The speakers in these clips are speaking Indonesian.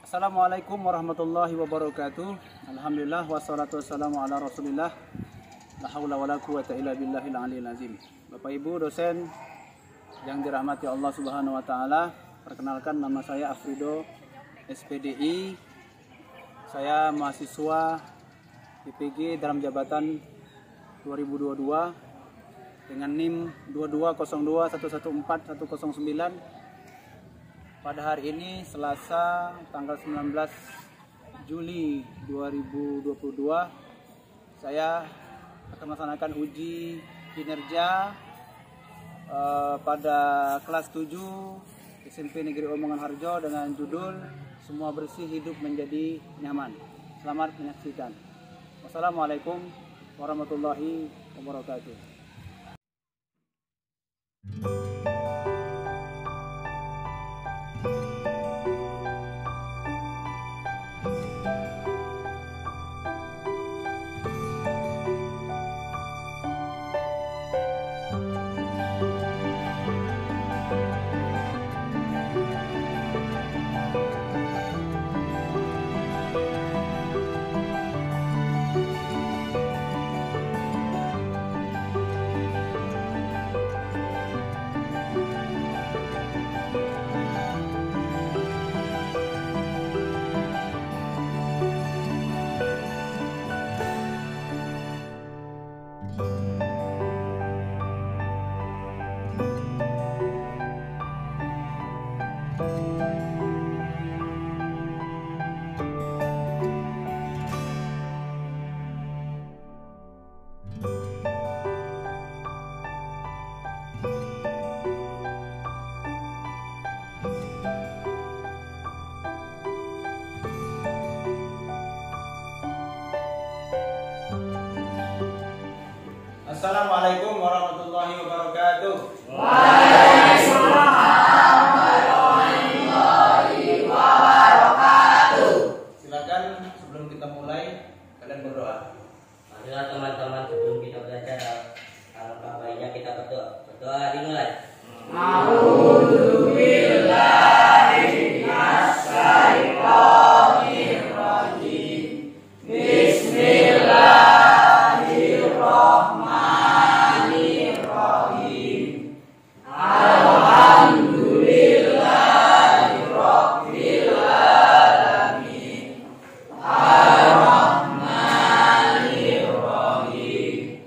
Assalamualaikum warahmatullahi wabarakatuh. Alhamdulillah wassalatu wassalamu ala Rasulillah. La haula wala quwata illa billahil aliyil azim. Bapak Ibu dosen yang dirahmati Allah Subhanahu wa taala, perkenalkan nama saya Afrido SPDI. Saya mahasiswa IPG dalam jabatan 2022 dengan NIM 2202114109. Pada hari ini Selasa tanggal 19 Juli 2022 saya akan melaksanakan uji kinerja pada kelas 7 SMP Negeri Omongan Harjo dengan judul Semua Bersih Hidup Menjadi Nyaman. Selamat menyaksikan. Wassalamualaikum warahmatullahi wabarakatuh. Assalamualaikum warahmatullahi wabarakatuh. Waalaikumsalam warahmatullahi wabarakatuh. Silakan sebelum kita mulai kalian berdoa. Marilah teman-teman sebelum kita belajar, alangkah baiknya kita berdoa. Berdoa dimulai. A'udzubillahi minasyaitonir rajim. Bismillahirrahmanirrahim. Alhamdulillahirabbil alamin. Ar-Rahmanir-Rahim.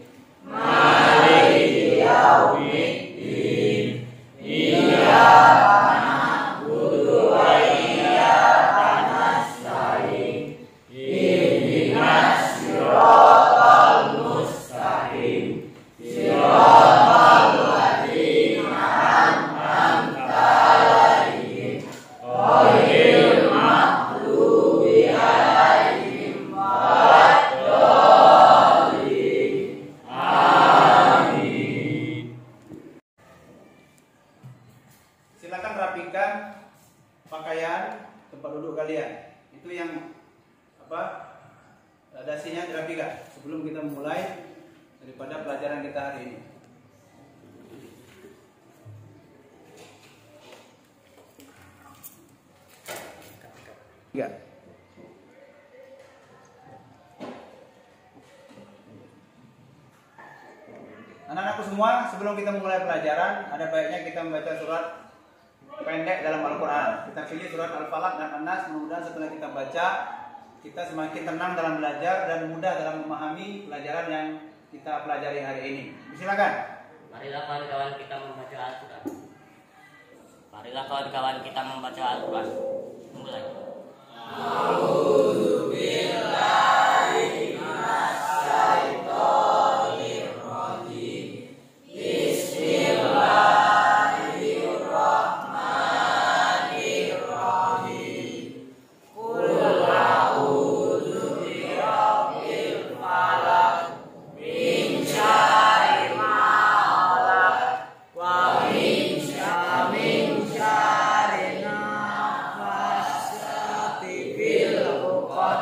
Maliki yaumiddin. Iyyaka na'budu wa iyyaka nasta'in. Ihdinas siratal mustaqim. Siratal ladzina an'amta 'alaihim ghairil maghdubi 'alaihim waladdallin. Amin. Silakan rapikan pakaian tempat duduk kalian. Itu yang dasinya dirapikan sebelum kita mulai daripada pelajaran kita hari ini. Ya. Anak-anakku semua, sebelum kita mulai pelajaran, ada baiknya kita membaca surat pendek dalam Al-Quran. Kita pilih surat Al-Falaq dan An-Nas. Mudah-mudahan setelah kita baca, kita semakin tenang dalam belajar dan mudah dalam memahami pelajaran yang kita pelajari hari ini. Silakan. Marilah kawan-kawan kita membaca Al-Quran. Marilah kawan-kawan kita membaca Al-Quran. Mulai. A'udzubillahi minasyaitonir rajim. Bismillahirrahmanirrahim. Qul a'udzu birabbil falaq min syarri ma khalaq wa min syarri nafassati fil 'uqad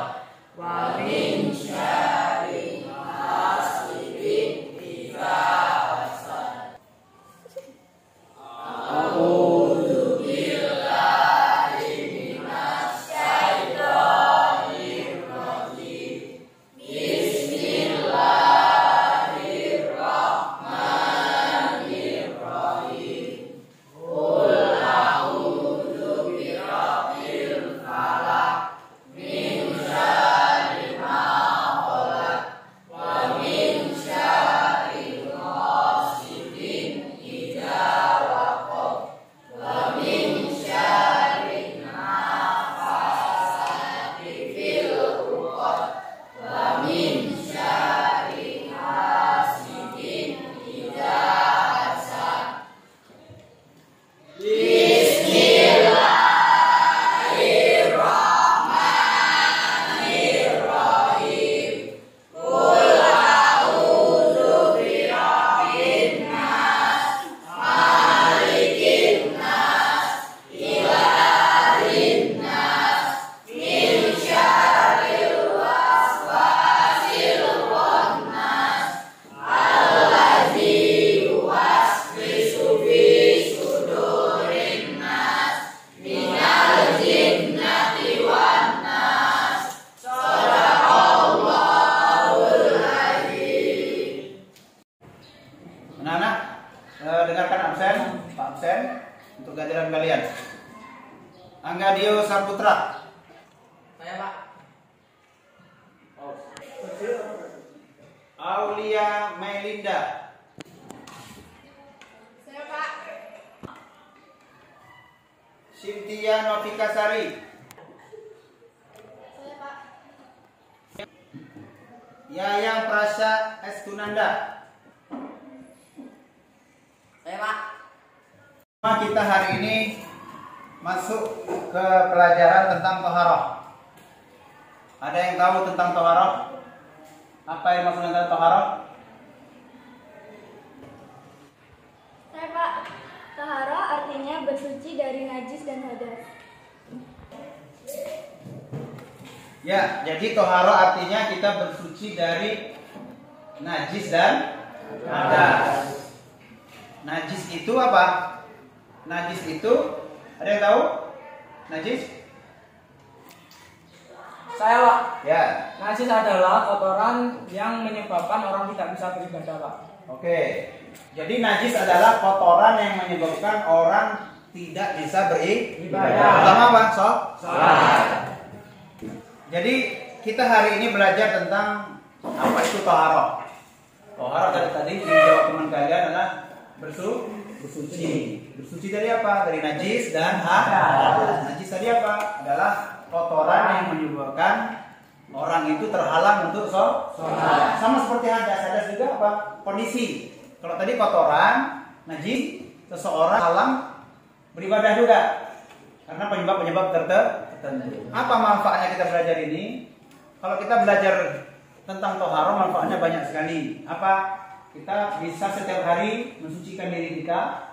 Aulia Melinda. Saya Pak. Cynthia Novikasari. Saya Pak. Yayang Prasya Estunanda. Saya Pak. Kita hari ini masuk ke pelajaran tentang toharoh. Ada yang tahu tentang toharoh? Apa yang maksud dengan toharoh? Saya Pak. Tahara artinya bersuci dari najis dan hadas. Ya, jadi toharoh artinya kita bersuci dari najis dan hadas. Najis itu apa? Najis itu, ada yang tahu? Najis? Saya Pak, Ya. najis adalah kotoran yang menyebabkan orang tidak bisa beribadah Pak. Oke. Jadi najis adalah kotoran yang menyebabkan orang tidak bisa beribadah. Pertama apa? Salat. Jadi kita hari ini belajar tentang apa itu toharoh. Toharoh tadi dijawab teman kalian adalah bersuci. Bersuci dari apa? Dari najis dan hadas. Najis tadi apa? Adalah kotoran yang menyebabkan orang itu terhalang untuk sholat. Sama seperti hadas. Hadas juga apa? Kondisi. Kalau tadi kotoran, najis, seseorang halang beribadah juga. Karena penyebab-penyebab tertentu. Apa manfaatnya kita belajar ini? Kalau kita belajar tentang toharoh, manfaatnya banyak sekali. Apa? Kita bisa setiap hari mensucikan diri kita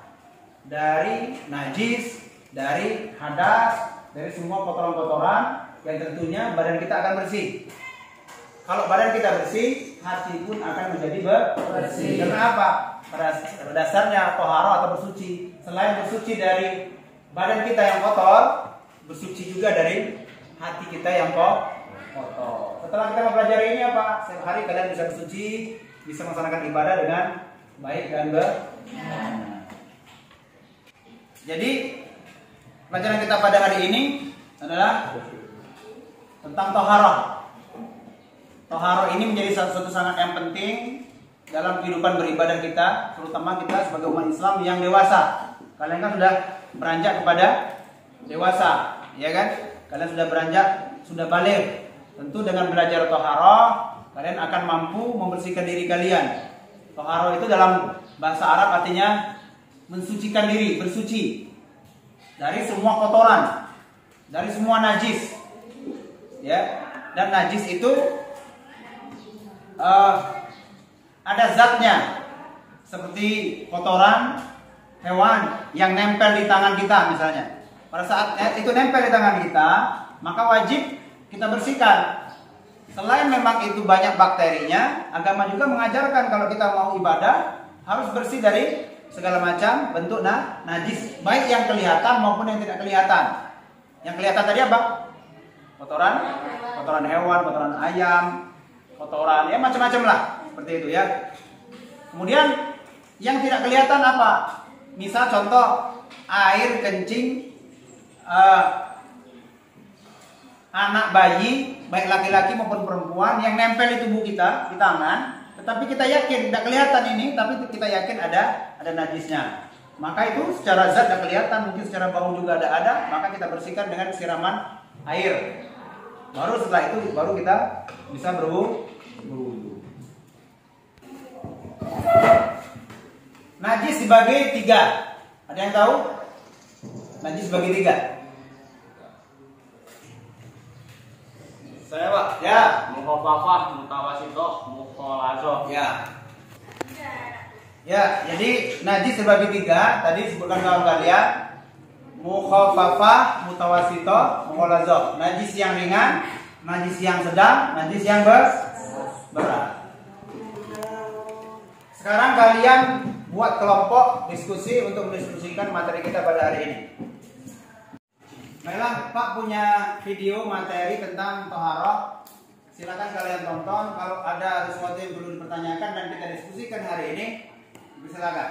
dari najis, dari hadas, dari semua kotoran-kotoran yang tentunya badan kita akan bersih. Kalau badan kita bersih, hati pun akan menjadi bersih. Karena apa? Pada dasarnya toharoh atau bersuci, selain bersuci dari badan kita yang kotor, bersuci juga dari hati kita yang kotor. Setelah kita mempelajari ini apa? Setiap hari kalian bisa bersuci, bisa melaksanakan ibadah dengan baik dan benar. Jadi pelajaran kita pada hari ini adalah tentang toharoh. Toharoh ini menjadi sesuatu sangat yang penting dalam kehidupan beribadah kita, terutama kita sebagai umat Islam yang dewasa. Kalian kan sudah beranjak kepada dewasa, ya kan? Kalian sudah beranjak, sudah balik. Tentu dengan belajar toharoh, kalian akan mampu membersihkan diri kalian. Toharoh itu dalam bahasa Arab artinya mensucikan diri, bersuci dari semua kotoran, dari semua najis, ya. Dan najis itu ada zatnya, seperti kotoran hewan yang nempel di tangan kita misalnya. Pada saat itu nempel di tangan kita, maka wajib kita bersihkan. Selain memang itu banyak bakterinya, agama juga mengajarkan kalau kita mau ibadah harus bersih dari segala macam bentuk najis, baik yang kelihatan maupun yang tidak kelihatan. Yang kelihatan tadi apa? Kotoran hewan, kotoran ayam, kotoran ya macam-macam lah, seperti itu ya. Kemudian yang tidak kelihatan apa? Misal contoh air kencing anak bayi, baik laki-laki maupun perempuan yang nempel di tubuh kita, di tangan, tetapi kita yakin tidak kelihatan ini, tapi kita yakin ada najisnya. Maka itu secara zat tidak kelihatan, mungkin secara bau juga ada, maka kita bersihkan dengan siraman air. Baru setelah itu baru kita bisa berwudu. Najis dibagi 3. Ada yang tahu? Najis dibagi 3. Saya Pak. Ya. Mukhafafah, mutawasitoh, mukhalazoh. Ya. Ya, jadi najis dibagi 3. Tadi disebutkan kawan kalian. Mukhafafah, mutawasitoh, mukhalazoh. Najis yang ringan, najis yang sedang, najis yang berat. Sekarang kalian buat kelompok diskusi untuk mendiskusikan materi kita pada hari ini. Baiklah, Pak punya video materi tentang toharoh. Silakan kalian tonton. Kalau ada sesuatu yang perlu dipertanyakan dan kita diskusikan hari ini, silakan.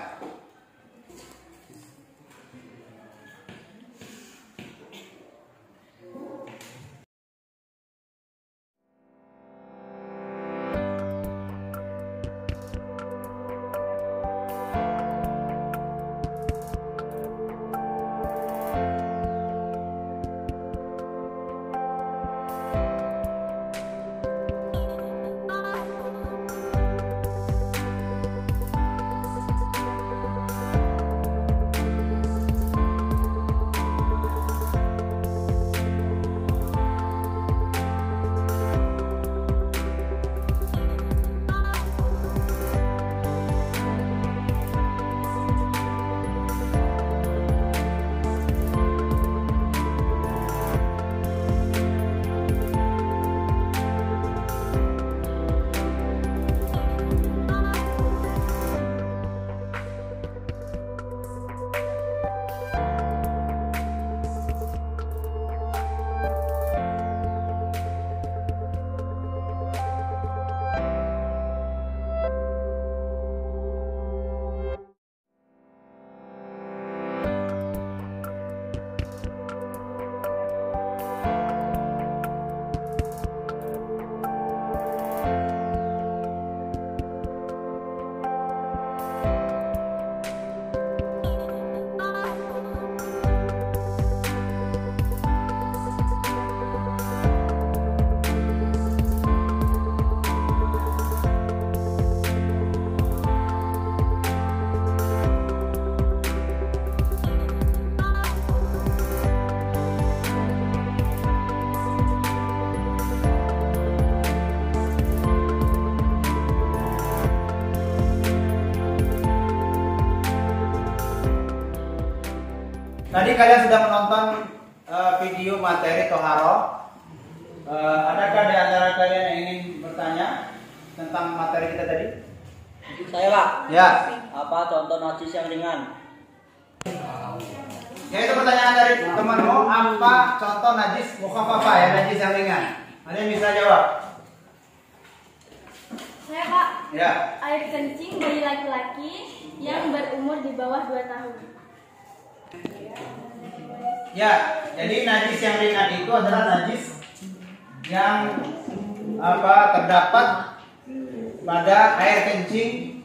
Tadi kalian sudah menonton video materi toharo. Adakah di antara kalian yang ingin bertanya tentang materi kita tadi? Saya Pak. Ya. Apa contoh najis yang ringan? Yaitu pertanyaan dari temanmu, apa contoh najis mukhafafah ya, najis yang ringan? Ada yang bisa jawab? Saya Pak, Ya. air kencing bayi laki-laki yang berumur di bawah 2 tahun. Ya, jadi najis yang ringan itu adalah najis yang terdapat pada air kencing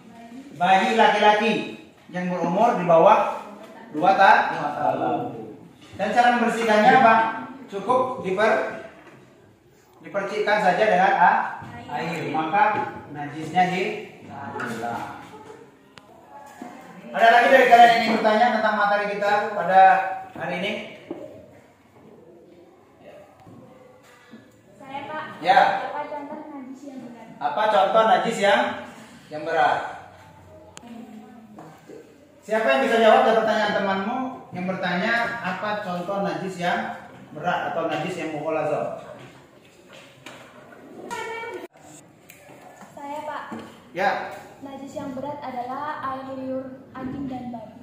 bayi laki-laki yang berumur di bawah 2 tahun. Dan cara membersihkannya apa? Cukup dipercikkan saja dengan air, maka najisnya hilang. Ada lagi dari kalian yang ingin bertanya tentang materi kita pada hari ini? Saya Pak, Ya. apa contoh najis yang berat? Apa contoh najis yang berat? Siapa yang bisa jawab dari pertanyaan temanmu yang bertanya apa contoh najis yang berat atau najis yang mukhalazah? Saya Pak, Ya. najis yang berat adalah air liur anjing dan babi.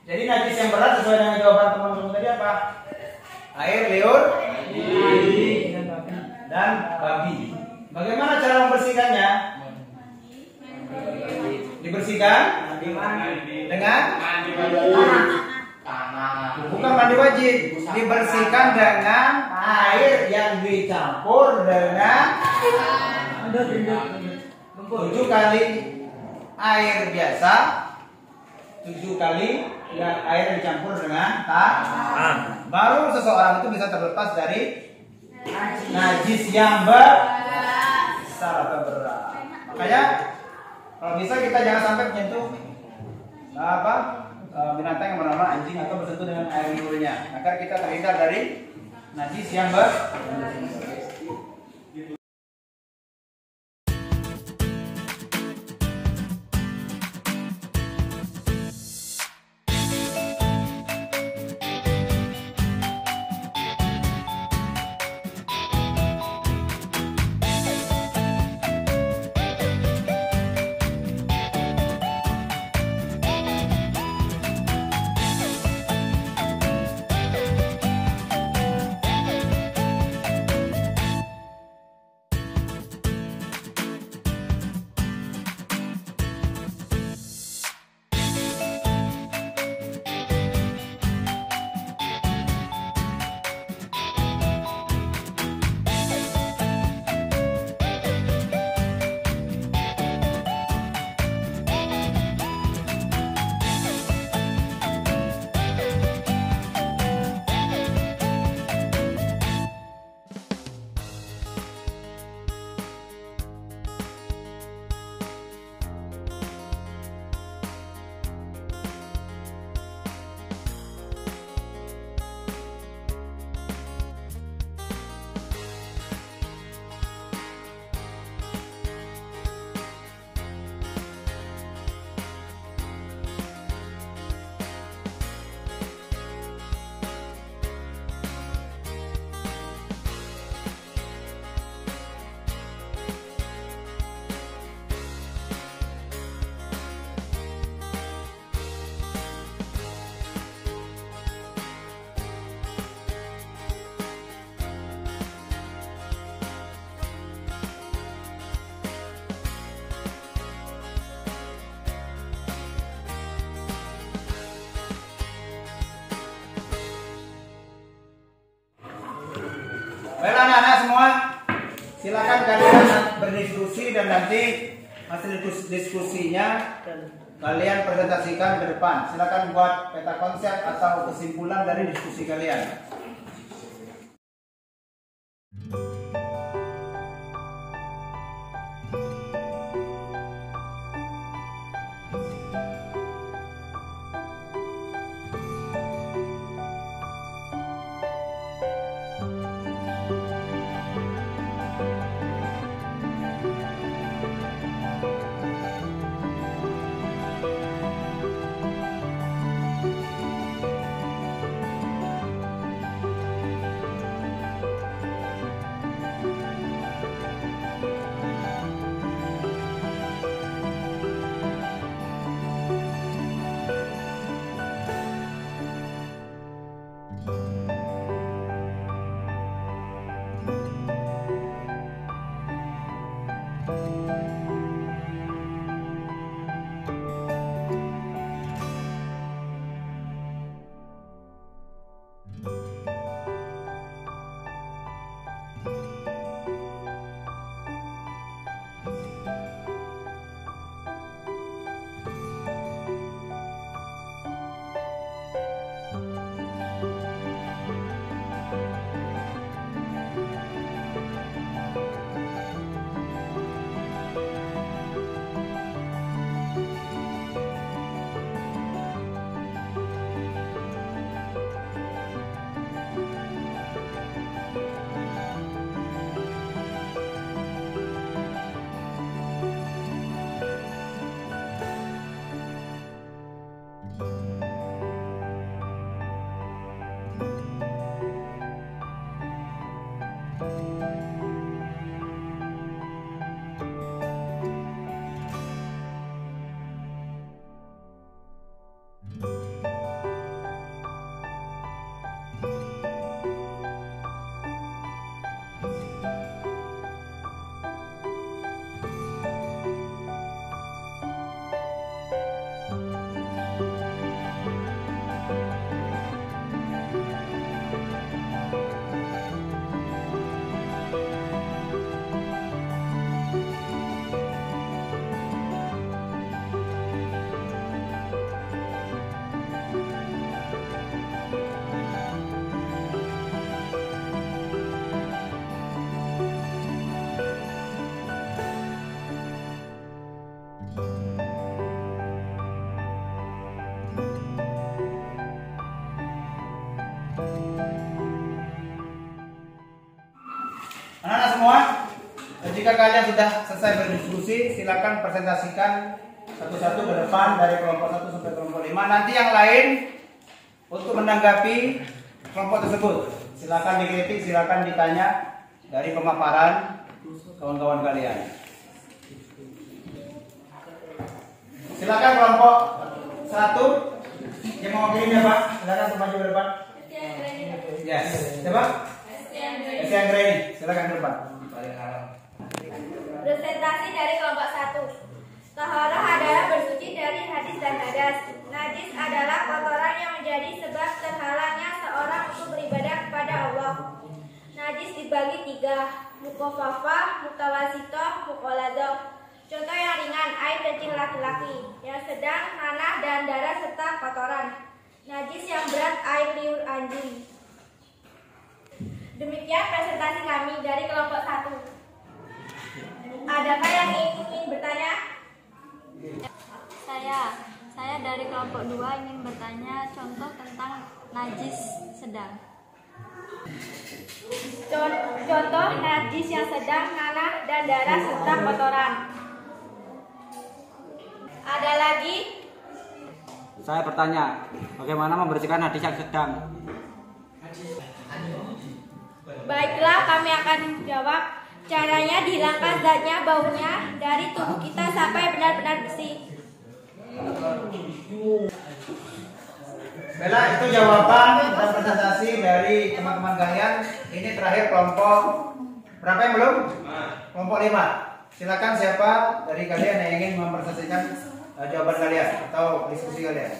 Jadi najis yang berat sesuai dengan jawaban teman-teman tadi apa? Air liur dan babi. Bagaimana cara membersihkannya? Dibersihkan dengan bukan mandi wajib, dibersihkan dengan air yang dicampur dengan 7 kali air biasa, 7 kali air dicampur dengan tanah. Baru seseorang itu bisa terlepas dari najis yang besar atau berat. Makanya kalau bisa kita jangan sampai menyentuh binatang yang bernama anjing atau bersentuh dengan air liurnya, agar kita terhindar dari najis yang besar. Baik anak-anak semua, silakan kalian berdiskusi dan nanti hasil diskusinya kalian presentasikan ke depan. Silakan buat peta konsep atau kesimpulan dari diskusi kalian. Dan jika kalian sudah selesai berdiskusi, silakan presentasikan satu-satu ke depan dari kelompok 1 sampai kelompok 5. Nanti yang lain untuk menanggapi kelompok tersebut, silakan dikritik, silakan ditanya dari pemaparan kawan-kawan kalian. Silakan kelompok 1 yang mau mewakili ya Pak, silakan untuk maju ke depan. Yes, siapa? Estian Greni, silakan ke depan. Presentasi dari kelompok 1. Taharah adalah bersuci dari hadis dan hadas. Najis adalah kotoran yang menjadi sebab terhalangnya seorang untuk beribadah kepada Allah. Najis dibagi 3, mukhafafah, mutawasitoh, mukhaladoh. Contoh yang ringan, air kecil laki-laki. Yang sedang, nanah dan darah serta kotoran. Najis yang berat, air liur anjing. Demikian presentasi kami dari kelompok 1. Adakah yang ingin bertanya? Saya dari kelompok 2 ingin bertanya contoh tentang najis sedang. Contoh najis yang sedang, nanah dan darah serta kotoran. Ada lagi? Saya bertanya, bagaimana membersihkan hadis yang sedang? Baiklah, kami akan jawab. Caranya dihilangkan zatnya, baunya dari tubuh kita sampai benar-benar bersih. Bella, itu jawaban dan presentasi dari teman-teman kalian. Ini terakhir kelompok berapa yang belum? Kelompok 5. Silakan siapa dari kalian yang ingin mempresentasikan jawaban kalian atau diskusi kalian.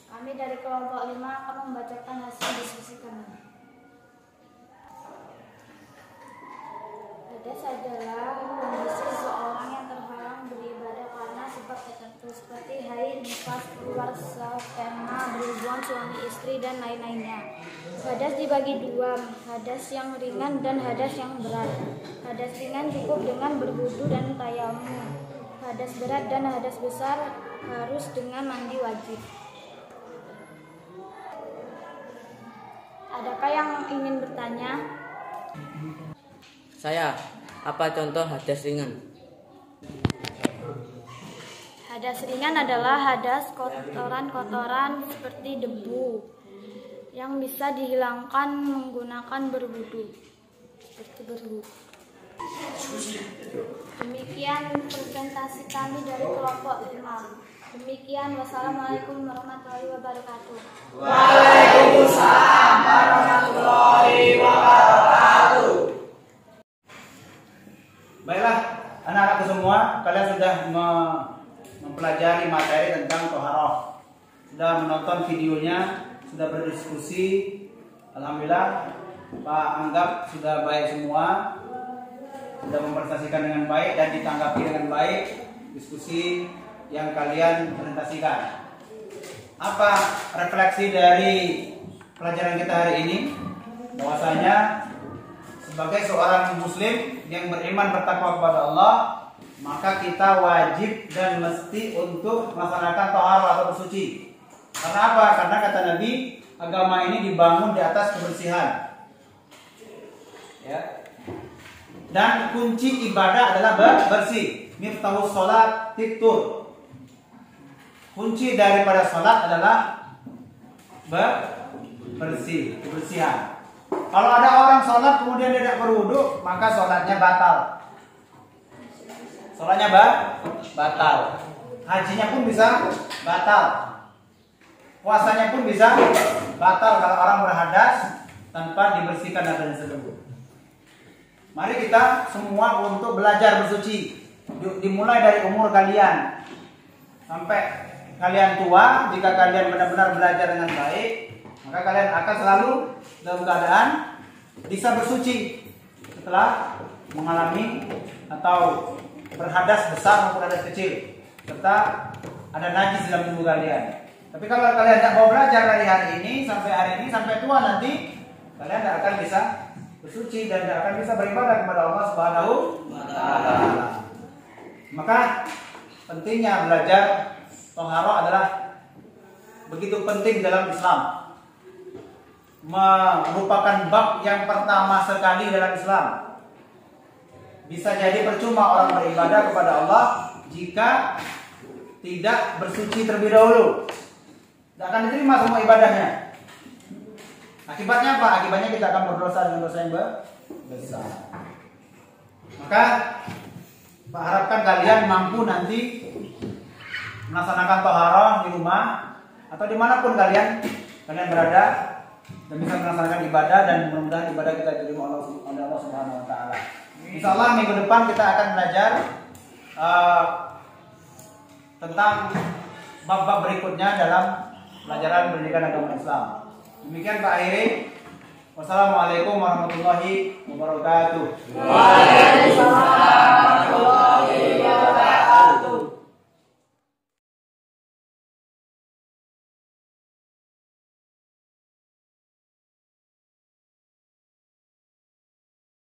Kami dari kelompok 5 akan membacakan hasil diskusi kami. Hadas adalah kondisi seseorang yang terhalang beribadah karena sebab tertentu seperti haid, nifas, keluar sperma, berhubungan suami istri dan lain-lainnya. Hadas dibagi 2, hadas yang ringan dan hadas yang berat. Hadas ringan cukup dengan berwudu dan tayamum. Hadas berat dan hadas besar harus dengan mandi wajib. Adakah yang ingin bertanya? Saya, apa contoh hadas ringan? Hadas ringan adalah hadas kotoran-kotoran seperti debu yang bisa dihilangkan menggunakan berwudu. Demikian presentasi kami dari kelompok 5. Demikian, wassalamualaikum warahmatullahi wabarakatuh. Waalaikumsalam warahmatullahi wabarakatuh. Baiklah, anak-anakku semua, kalian sudah mempelajari materi tentang toharoh, sudah menonton videonya, sudah berdiskusi. Alhamdulillah, Pak anggap sudah baik semua, sudah mempresentasikan dengan baik dan ditanggapi dengan baik diskusi yang kalian presentasikan. Apa refleksi dari pelajaran kita hari ini? Bahwasanya sebagai seorang muslim yang beriman bertakwa kepada Allah, maka kita wajib dan mesti untuk melaksanakan taharah atau bersuci. Karena apa? Karena kata Nabi, agama ini dibangun di atas kebersihan. Ya. Dan kunci ibadah adalah bersih. Miftahus sholat titur. Kunci daripada sholat adalah bersih, kebersihan. Kalau ada orang sholat kemudian dia tidak berwudu, maka sholatnya batal. Sholatnya batal. Hajinya pun bisa batal. Puasanya pun bisa batal kalau orang berhadas tanpa dibersihkan dari tersebut. Mari kita semua untuk belajar bersuci. Dimulai dari umur kalian sampai kalian tua. Jika kalian benar-benar belajar dengan baik, maka kalian akan selalu dalam keadaan bisa bersuci setelah mengalami atau berhadas besar maupun hadas kecil, serta ada najis dalam tubuh kalian. Tapi kalau kalian tidak mau belajar dari hari ini sampai tua nanti, kalian tidak akan bisa bersuci dan tidak akan bisa beribadah kepada Allah Subhanahu wa Ta'ala. Maka pentingnya belajar toharoh adalah begitu penting dalam Islam, merupakan bab yang pertama sekali dalam Islam. Bisa jadi percuma orang beribadah kepada Allah jika tidak bersuci terlebih dahulu. Tidak akan diterima semua ibadahnya. Akibatnya apa? Akibatnya kita akan berdosa dengan dosa yang besar. Maka Pak harapkan kalian mampu nanti melaksanakan taharah di rumah atau dimanapun kalian berada dan bisa melaksanakan ibadah, dan mudah-mudahan ibadah kita diterima oleh Allah Subhanahu Wa Taala. Insya Allah minggu depan kita akan belajar tentang bab-bab berikutnya dalam pelajaran pendidikan agama Islam. Demikian Pak Airi. Wassalamualaikum warahmatullahi wabarakatuh. Waalaikumsalam.